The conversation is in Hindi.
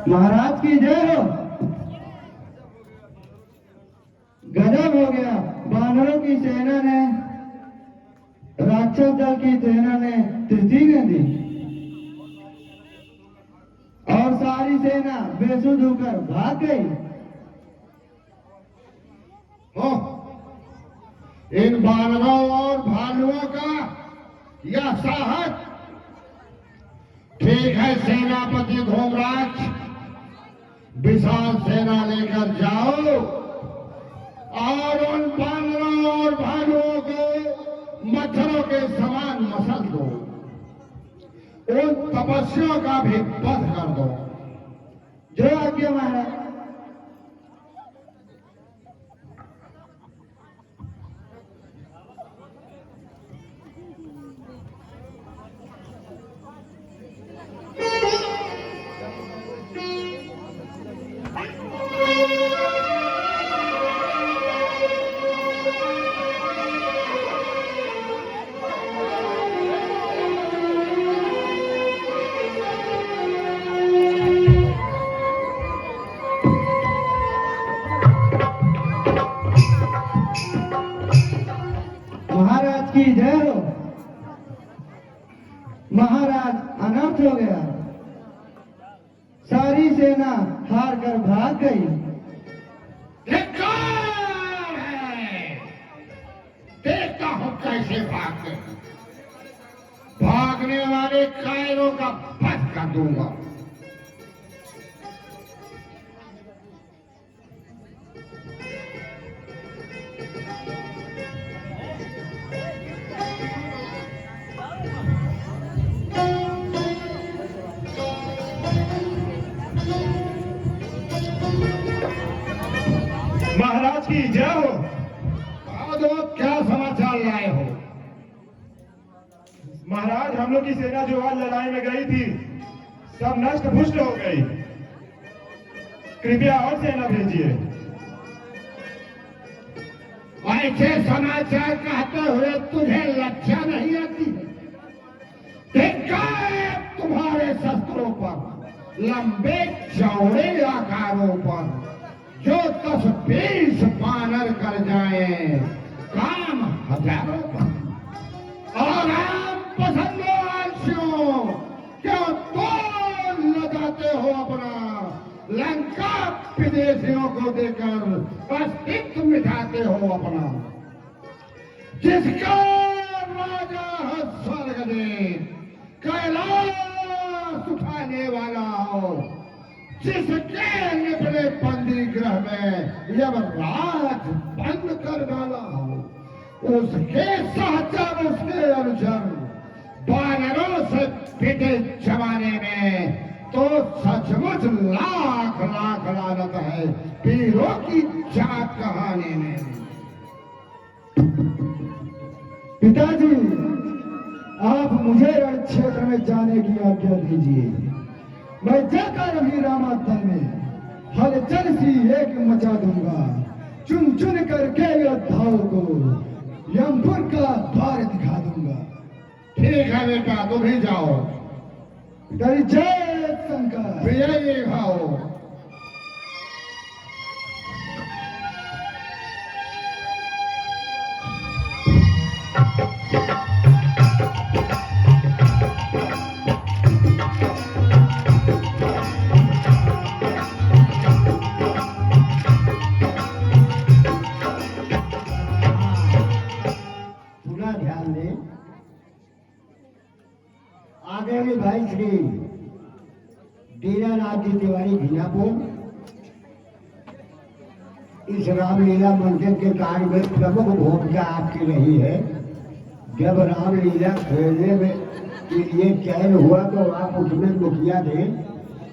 महाराज की जय हो। गजब हो गया। बानरों की सेना ने, राक्षस दल की सेना ने तृतीय दी और सारी सेना बेसुध होकर भाग गई। हो, इन बानरों और भालुओं का यह साहस। ठीक है सेनापति धूमराज, विशाल सेना लेकर जाओ और उन बानरों और भालुओं को मच्छरों के समान मसल दो। उन तपस्वियों का भी वध कर दो। जो आज्ञा महाराज। महाराज की जय हो। महाराज अनर्थ हो गया। सारी सेना हार कर भाग गई। धिक्कार है, देखता हूं कैसे भागते। भागने वाले कायरों का वध कर दूंगा। महाराज की जय हो। क्या समाचार लाए हो? महाराज, हम लोग की सेना जो आज लड़ाई में गई थी सब नष्ट भुष्ट हो गई। कृपया और सेना भेजिए। ऐसे समाचार कहते हुए तुझे लज्जा नहीं आती है? धिक्कार तुम्हारे शस्त्रों पर, लंबे चौड़े आकारों पर, जो 10-20 बानर कर जाए, काम हजारों पर। और आप पसंदो आलसियों, क्यों तोड़ लगाते हो अपना? लंका विदेशियों को देकर अस्तित्व मिटाते हो अपना। जिसका राजा है स्वर्गदेव, कैलाश उठाने वाला हो, जिसके निपले बंदी गृह में यमराज बंद कर डाला हो, उसके सहचर, उसके अनुचर बानरों से पिटे जमाने में तो सचमुच लाख लाख लानत है पीरों की जात कहानी में। पिताजी, आप मुझे रण क्षेत्र में जाने की आज्ञा दीजिए। मैं जाकर अभी रामातन में हलचल सी एक मचा दूंगा। चुन चुन करके योद्धाओं को यमपुर का द्वार दिखा दूंगा। ठीक है बेटा, तुम ही जाओ। पिताजी जय शंकर। विजय भाओ। ध्यान दे। आदरणीय भाई श्री दीनानाथ जी तिवारी घिनापुर इस रामलीला मंचन के कार्य में प्रमुख भूमिका आपकी रही है। जब रामलीला खेलने में के लिए चयन हुआ तो आप उसमें मुखिया थे।